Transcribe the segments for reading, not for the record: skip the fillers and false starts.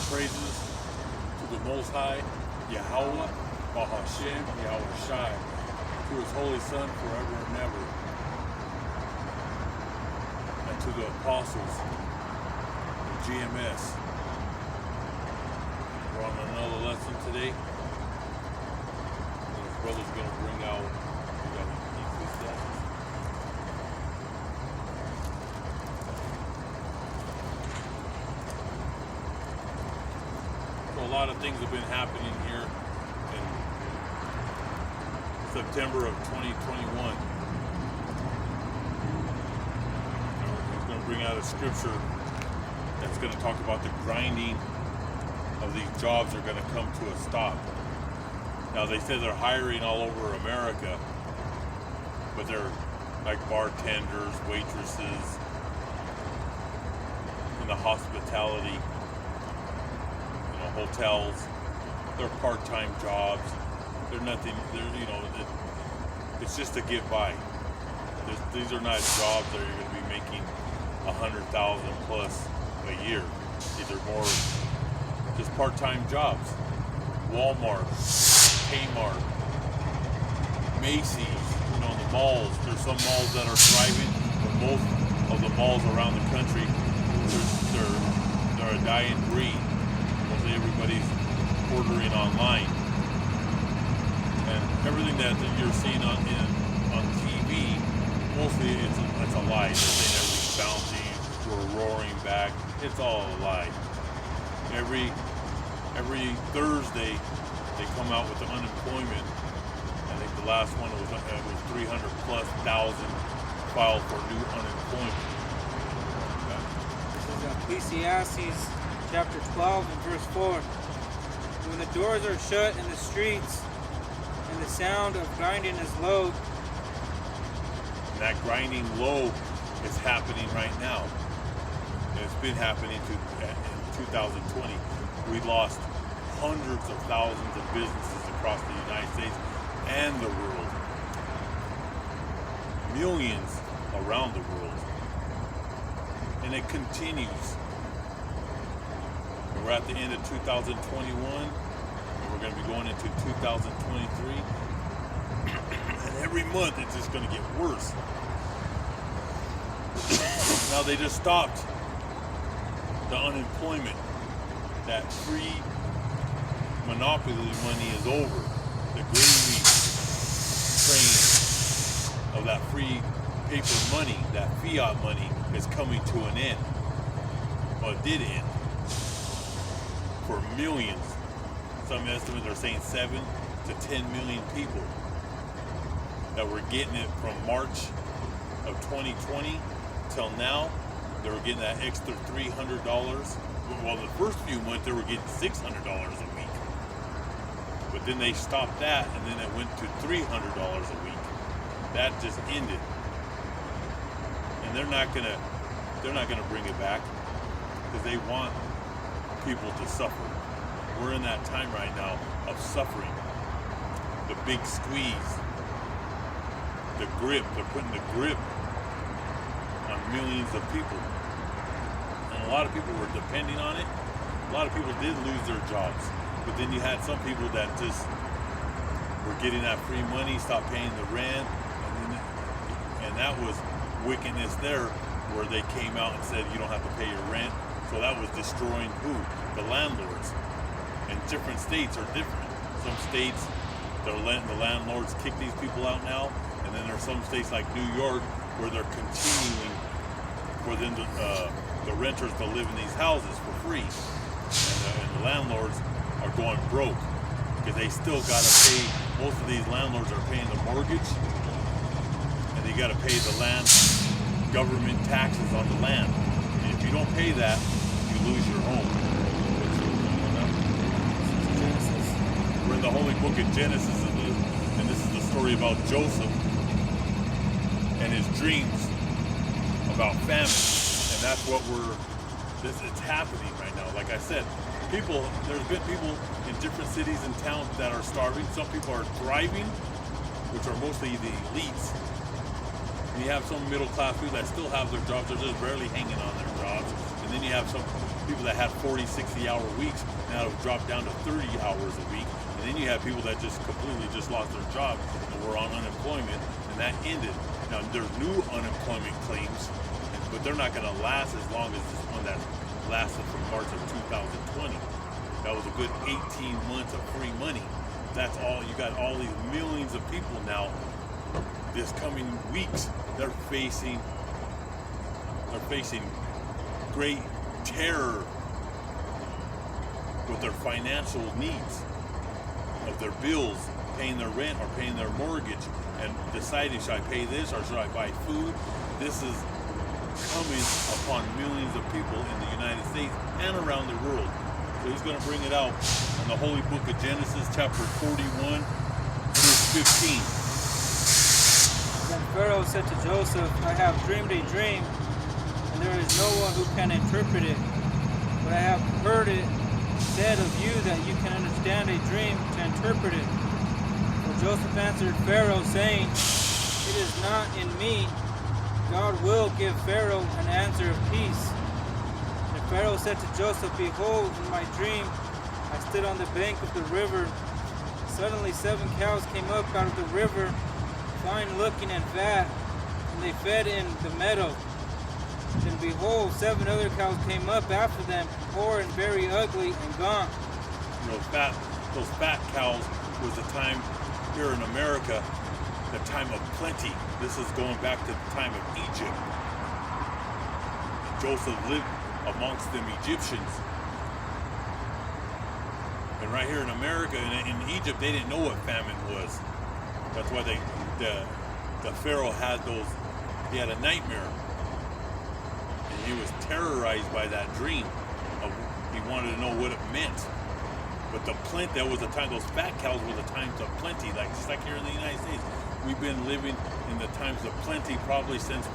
praises to the Most High, Yahweh, Bahashem, Yahweh Shai, to His Holy Son forever and ever, and to the apostles of GMS. We're on another lesson today. This brother's going to bring out Ecclesiastes. So a lot of things have been happening here in September of 2021. He's going to bring out a scripture that's going to talk about the grinding of these jobs are going to come to a stop. Now they say they're hiring all over America, but they're like bartenders, waitresses, in the hospitality, hotels. They're part-time jobs. They're nothing. It's just to get by. These are not jobs that you're going to be making $100,000 plus a year. These are more just part-time jobs. Walmart, Kmart, Macy's, the malls. There's some malls that are thriving, but most of the malls around the country, they're a dying breed. Mostly everybody's ordering online, and everything that you're seeing on TV, mostly it's a lie. They're saying everything's bouncing, we're roaring back. It's all a lie. Every Thursday they come out with the unemployment. I think the last one was 300+ thousand filed for new unemployment. This is Ecclesiastes chapter 12 and verse 4. When the doors are shut in the streets and the sound of grinding is low. That grinding low is happening right now. And it's been happening in 2020. We lost hundreds of thousands of businesses across the United States and the world. Millions around the world. And it continues. And we're at the end of 2021, and we're going to be going into 2023. And every month it's just going to get worse. Now they just stopped the unemployment. That free monopoly money is over. The gravy train of that free paper money, that fiat money, is coming to an end. Well, it did end. For millions. Some estimates are saying 7 to 10 million people that were getting it from March of 2020 till now. They were getting that extra $300. Well, the first few months they were getting $600 a week, but then they stopped that, and then it went to $300 a week. That just ended, and they're not gonna bring it back because they want people to suffer. We're in that time right now of suffering. The big squeeze, the grip. They're putting the grip on millions of people. And a lot of people were depending on it. A lot of people did lose their jobs. But then you had some people that just were getting that free money, stopped paying the rent, and that was wickedness there, where they came out and said you don't have to pay your rent. So that was destroying who? The landlords. And different states are different. Some states, they're letting the landlords kick these people out now, and then there's some states like New York where they're continuing for them to, the renters to live in these houses for free, and the landlords are going broke because they still got to pay. Most of these landlords are paying the mortgage, and they got to pay the land government taxes on the land. And if you don't pay that, you lose your home. We're in the holy book of Genesis, and this is the story about Joseph and his dreams about famine. And that's what it's happening right now. Like I said, there's been people in different cities and towns that are starving. Some people are thriving, which are mostly the elites. And you have some middle class people that still have their jobs. They're just barely hanging on their jobs. And then you have some people that had 40, 60-hour weeks, now have dropped down to 30 hours a week. And then you have people that just completely just lost their job and were on unemployment, and that ended. Now, there's new unemployment claims, but they're not going to last as long as this one that lasted from March of 2020. That was a good 18 months of free money. That's all. You got all these millions of people now. This coming weeks, they're facing great terror with their financial needs of their bills, paying their rent or paying their mortgage, and deciding, should I pay this or should I buy food? This is coming upon millions of people in the United States and around the world. So he's going to bring it out in the Holy Book of Genesis, chapter 41, verse 15. Then Pharaoh said to Joseph, I have dreamed a dream, and there is no one who can interpret it. But I have heard it said of you that you can understand a dream to interpret it. So Joseph answered Pharaoh, saying, it is not in me. God will give Pharaoh an answer of peace. And Pharaoh said to Joseph, behold, in my dream I stood on the bank of the river. Suddenly 7 cows came up out of the river, fine looking and fat, and they fed in the meadow. Then behold, 7 other cows came up after them, poor and very ugly and gaunt. Those fat cows was the time here in America, the time of plenty. This is going back to the time of Egypt. Joseph lived amongst them Egyptians. And right here in America, in Egypt, they didn't know what famine was. That's why the Pharaoh had he had a nightmare. And he was terrorized by that dream. He wanted to know what it meant. But that was the time, those fat cows were the times of plenty, just like here in the United States. We've been living in the times of plenty since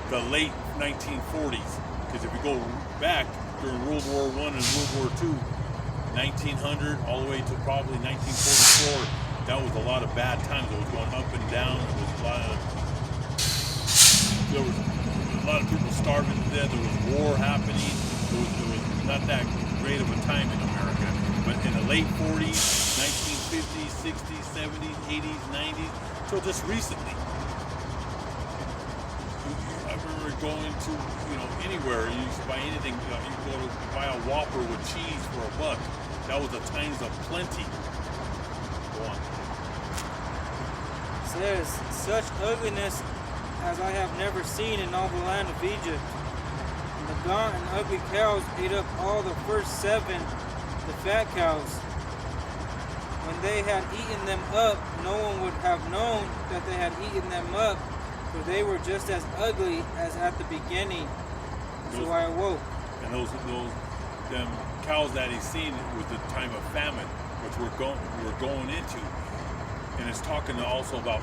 the late 1940s. Because if you go back during World War I and World War II, 1900 all the way to probably 1944, that was a lot of bad times. It was going up and down. There was a lot of people starving to death. There was war happening. It was not that great of a time in America. But in the late 40s, 1950s, 60s, 70s, 80s, 90s, so just recently, I remember going to anywhere. You used to buy anything. You go to buy a Whopper with cheese for $1. That was the times of plenty. Go on. It says, such ugliness as I have never seen in all the land of Egypt. And the gaunt and ugly cows ate up all the first 7, the fat cows. When they had eaten them up, no one would have known that they had eaten them up, for they were just as ugly as at the beginning. So I awoke. And them cows that he's seen was the time of famine, which we're going into. And it's talking also about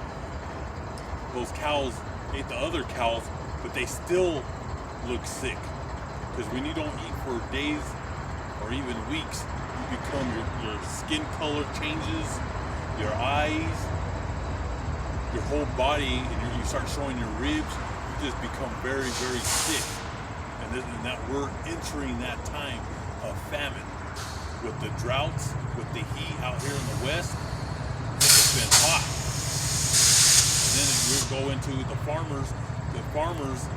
those cows ate the other cows, but they still look sick. Because when you don't eat for days or even weeks, you become your skin color changes, your eyes, your whole body, and you start showing your ribs. You just become very, very sick. And that we're entering that time of famine with the droughts, with the heat out here in the west. It's been hot. And then we go into the farmers. The farmers,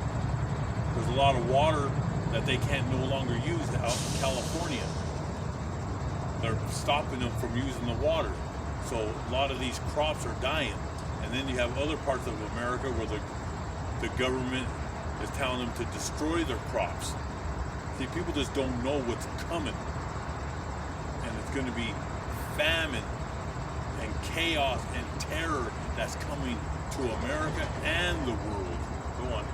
there's a lot of water that they can't no longer use out in California. They're stopping them from using the water. So a lot of these crops are dying. And then you have other parts of America where the government is telling them to destroy their crops. See, people just don't know what's coming. And it's going to be famine and chaos and terror that's coming to America and the world. Go on.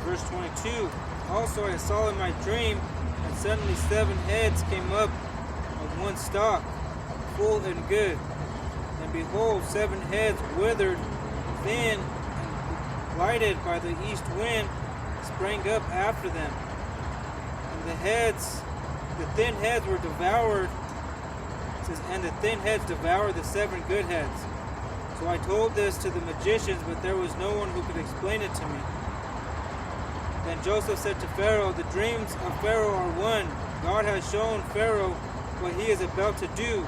Verse 22, also I saw in my dream, and suddenly 7 heads came up on one stalk, full and good. And behold, 7 heads withered, thin, and blighted by the east wind, sprang up after them. And the thin heads were devoured. It says, and the thin heads devoured the 7 good heads. So I told this to the magicians, but there was no one who could explain it to me. Then Joseph said to Pharaoh, the dreams of Pharaoh are one. God has shown Pharaoh what he is about to do.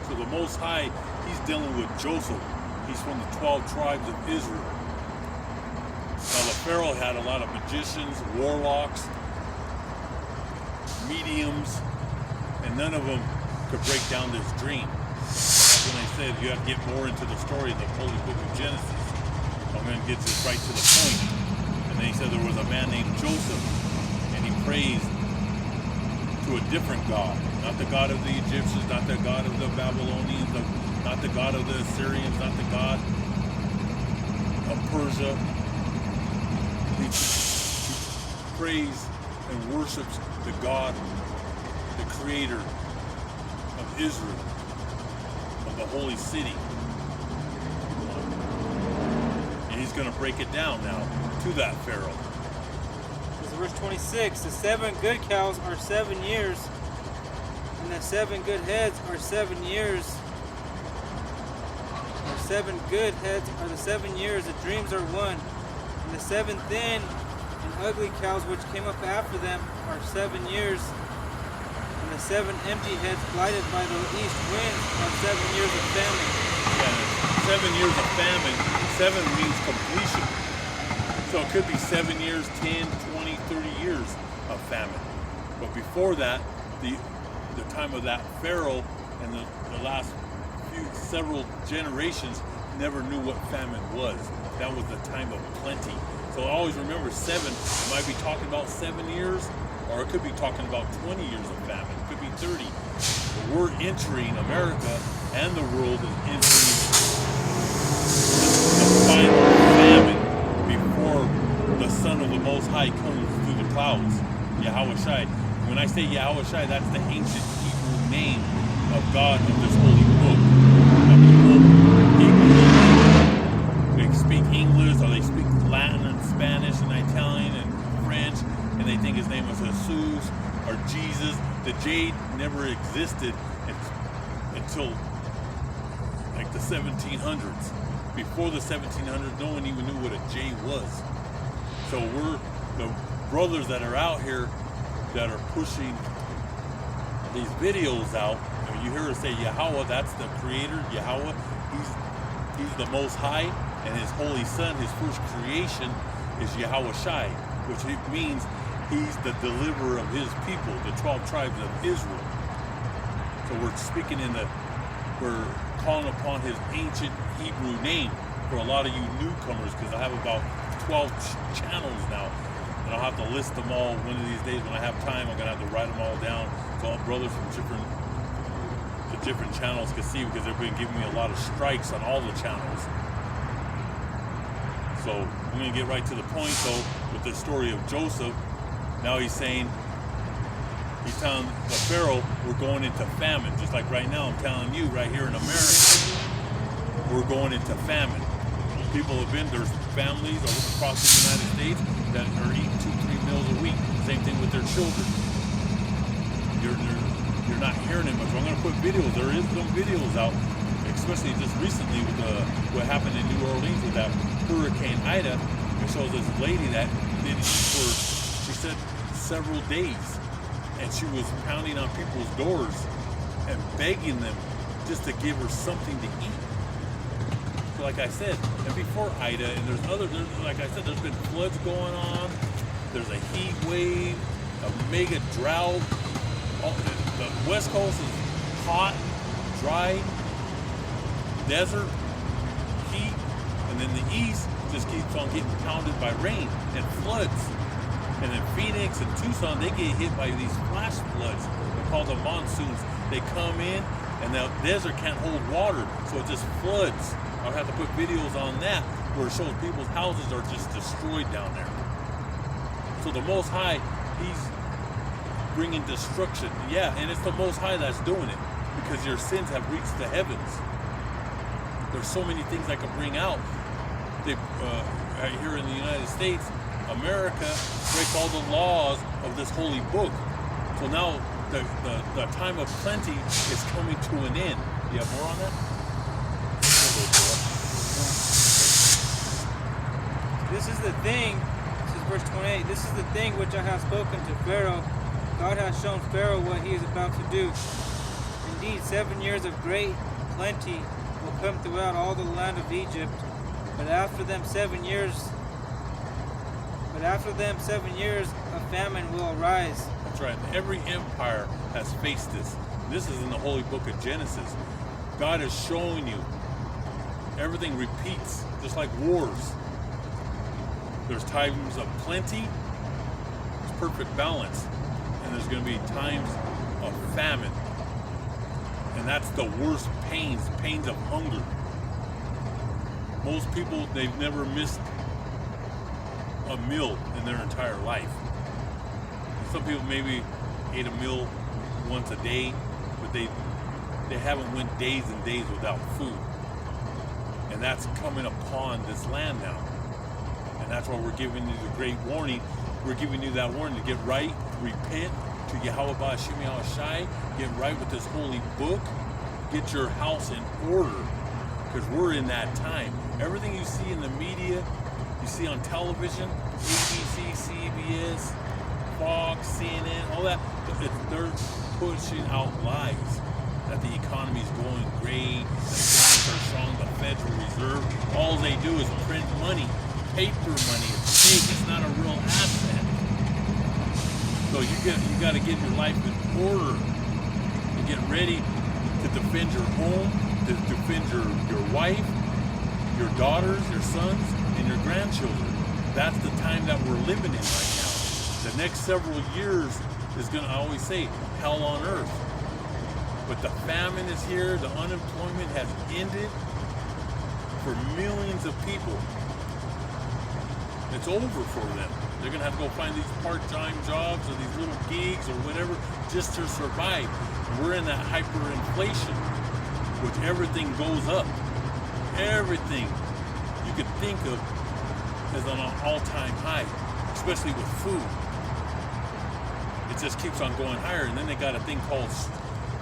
So the Most High, he's dealing with Joseph. He's from the 12 tribes of Israel. Now the Pharaoh had a lot of magicians, warlocks, mediums, and none of them could break down this dream. That's when they said you have to get more into the story of the Holy Book of Genesis. I'm going to get this right to the point. And then he said there was a man named Joseph, and he praised to a different God. Not the God of the Egyptians, not the God of the Babylonians, not the God of the Assyrians, not the God of Persia. He prays and worships the God, the Creator of Israel, of the holy city. And he's going to break it down now to that Pharaoh. This is verse 26. The 7 good cows are 7 years, and the 7 good heads are 7 years. The 7 good heads are the 7 years. The dreams are one. And the 7 thin and ugly cows which came up after them are 7 years. And the 7 empty heads blighted by the east winds are 7 years of famine. Yeah, 7 years of famine. 7 means completion. So it could be 7 years, 10, 20, 30 years of famine. But before that, the time of that Pharaoh and the last several generations never knew what famine was. That was the time of plenty. So always remember 7, it might be talking about 7 years, or it could be talking about 20 years of famine. It could be 30. But we're entering, America and the world is entering the final famine before the Son of the Most High comes through the clouds. Yahweh Shai. When I say Yahweh Shai, that's the ancient Hebrew name of God of this holy book. They speak English, or they speak Latin and Spanish and Italian and French, and they think his name was Jesus or Jesus. The J never existed until like the 1700s. Before the 1700s, no one even knew what a J was. So we're the brothers that are out here that are pushing these videos out. And you hear us say Yahweh, that's the Creator. Yahweh, he's the Most High, and his Holy Son, his first creation, is Yahweh Shai, which means he's the deliverer of his people, the 12 tribes of Israel. So we're speaking we're calling upon his ancient Hebrew name for a lot of you newcomers, because I have about 12 channels now, and I'll have to list them all one of these days when I have time. I'm gonna have to write them all down so all brothers from different channels can see, because they've been giving me a lot of strikes on all the channels. So I'm gonna get right to the point though with the story of Joseph. Now he's telling the Pharaoh, we're going into famine. Just like right now I'm telling you right here in America, we're going into famine. People there's families across the United States that are eating 2-3 meals a week. Same thing with their children. You're not hearing it much. I'm going to put videos. There is some videos out, especially just recently with what happened in New Orleans with that Hurricane Ida. It shows this lady that didn't eat for, she said, several days. And she was pounding on people's doors and begging them just to give her something to eat. So like I said, and before Ida, and like I said, there's been floods going on. There's a heat wave, a mega drought. The West Coast is hot, dry, desert, heat, and then the East just keeps on getting pounded by rain and floods. And in Phoenix and Tucson, they get hit by these flash floods. They're called the monsoons. They come in, and the desert can't hold water, so it just floods. I'll have to put videos on that where it shows people's houses are just destroyed down there. So the Most High, he's bringing destruction. Yeah, and it's the Most High that's doing it, because your sins have reached the heavens. There's so many things I could bring out. Right here in the United States, America breaks all the laws of this holy book. So now the time of plenty is coming to an end. You have more on that? This is the thing. This is verse 28, this is the thing which I have spoken to Pharaoh. God has shown Pharaoh what he is about to do. Indeed, 7 years of great plenty will come throughout all the land of Egypt, but after them 7 years, a famine will arise. That's right. Every empire has faced this. This is in the holy book of Genesis. God is showing you everything repeats, just like wars. There's times of plenty, there's perfect balance, and there's going to be times of famine. And that's the worst pains of hunger. Most people, they've never missed a meal in their entire life. Some people maybe ate a meal once a day, but they haven't went days and days without food. And that's coming upon this land now. And that's why we're giving you the great warning. We're giving you that warning to get right, repent to Yahweh Ba'Shem Yahushai, get right with this holy book, get your house in order, because we're in that time. Everything you see in the media, you see on television, ABC, CBS, Fox, CNN, all that, they're pushing out lies that the economy's going great, that things are strong, the Federal Reserve. All they do is print money, paper money. It's fake. It's not a real asset. So you got to get your life in order and get ready to defend your home, to defend your wife, your daughters, your sons, and your grandchildren. That's the time that we're living in right now. The next several years is going to, I always say, hell on earth. But the famine is here. The unemployment has ended for millions of people. It's over for them. They're going to have to go find these part-time jobs or these little gigs or whatever just to survive. And we're in that hyperinflation, which everything goes up. Everything you could think of is on an all-time high, especially with food. It just keeps on going higher. And then they got a thing called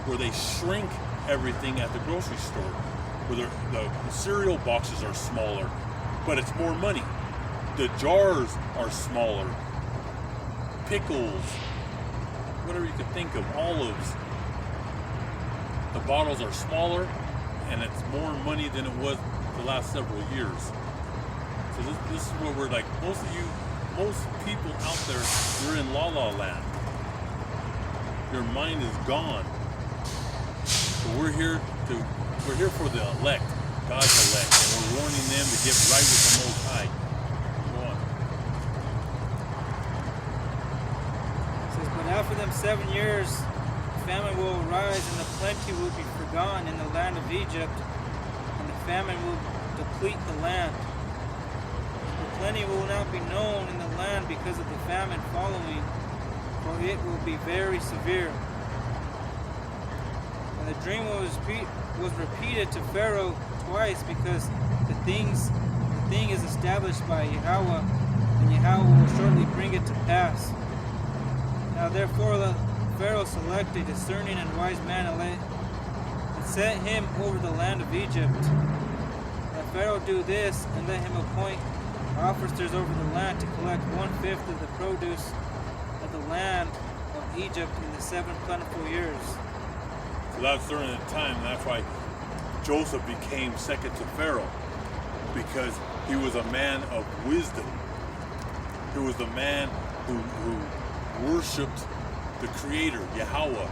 where they shrink everything at the grocery store, where the cereal boxes are smaller, but it's more money. The jars are smaller. Pickles, whatever you could think of, olives. The bottles are smaller, and it's more money than it was the last several years. So this is what we're like. Most people out there, you're in la la land. Your mind is gone. So we're here for the elect, God's elect, and we're warning them to get right with the Most High. Go on. It says, but after them 7 years, famine will arise, and the plenty will be forgotten in the land of Egypt, and the famine will deplete the land. The plenty will not be known in the land because of the famine following, for it will be very severe. And the dream was repeated to Pharaoh twice, because the thing is established by Yahweh, and Yahweh will shortly bring it to pass. Now therefore Pharaoh selected a discerning and wise man and set him over the land of Egypt. Let Pharaoh do this, and let him appoint officers over the land to collect 1/5 of the produce of the land of Egypt in the 7 plentiful years. So that's during the time. That's why Joseph became second to Pharaoh, because he was a man of wisdom. He was the man who worshipped the Creator, Yahweh,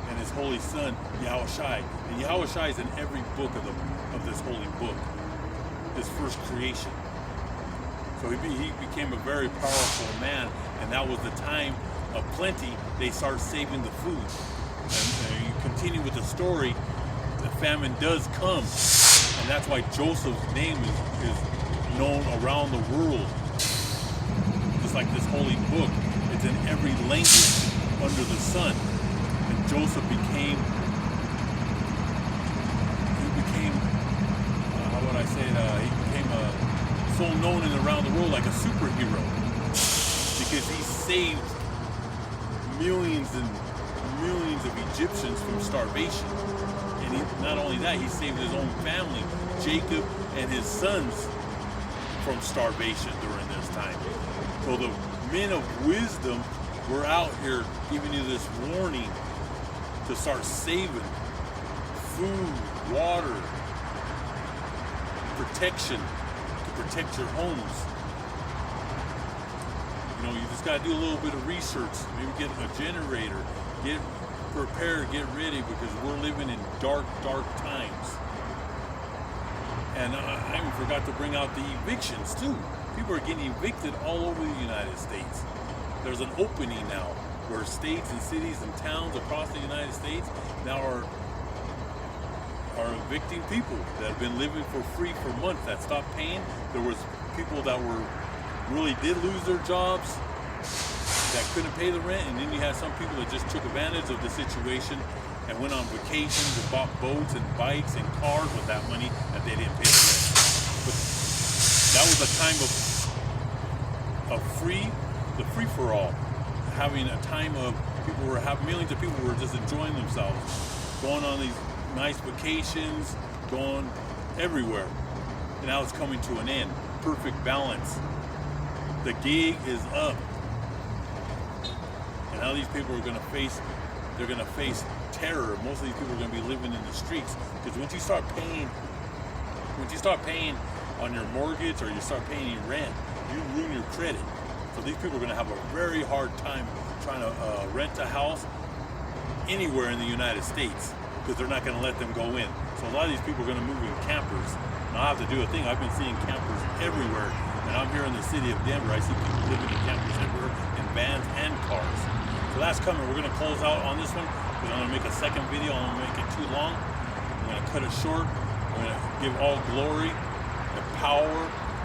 and His Holy Son, Yahushai. And Yahushai is in every book of this holy book, His first creation. So he became a very powerful man, and that was the time of plenty. They started saving the food. And you continue with the story, the famine does come, and that's why Joseph's name is known around the world. Just like this holy book, it's in every language under the sun. And Joseph became how would I say it? He became so known and around the world like a superhero, because he saved millions and millions of Egyptians from starvation. And not only that, he saved his own family, Jacob and his sons, from starvation during this time. So the men of wisdom were out here giving you this warning to start saving food, water, protection, to protect your homes. You know, you just got to do a little bit of research, maybe get a generator, get prepared, get ready, because we're living in dark, dark times. And I even forgot to bring out the evictions too. People are getting evicted all over the United States. There's an opening now where states and cities and towns across the United States now are evicting people that have been living for free for months, that stopped paying. There was people that really did lose their jobs, that couldn't pay the rent, and then you had some people that just took advantage of the situation and went on vacations and bought boats and bikes and cars with that money that they didn't pay the rent. But that was a time of the free for all, having a time of millions of people were just enjoying themselves, going on these nice vacations, going everywhere. And now it's coming to an end. Perfect balance. The gig is up. And now these people are going to face terror. Most of these people are going to be living in the streets, because once you start paying on your mortgage, or you start paying your rent, you ruin your credit. So these people are going to have a very hard time trying to rent a house anywhere in the United States, because they're not going to let them go in. So a lot of these people are going to move in campers. And I'll have to do a thing. I've been seeing campers everywhere. And I'm here in the city of Denver. I see people living in campers everywhere, in vans and cars. So that's coming. We're going to close out on this one, because I'm going to make a second video. I don't want to make it too long. I'm going to cut it short. I'm going to give all glory and power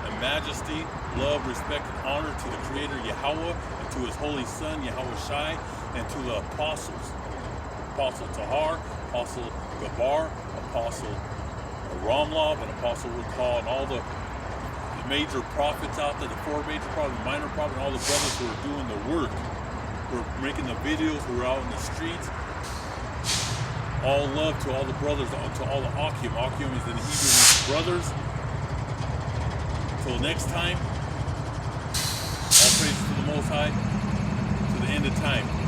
and majesty, love, respect, and honor to the Creator Yahweh, and to His Holy Son, Yahweh Shai, and to the apostles. Apostle Tahar, Apostle Gabar, Apostle Ramlav, and Apostle Rukal, and all the major prophets out there, the four major prophets, minor prophets, and all the brothers who are doing the work, who are making the videos, who are out in the streets. All love to all the brothers, to all the Akim. Akim is in Hebrew means brothers. Till next time, all praise to the Most High, to the end of time.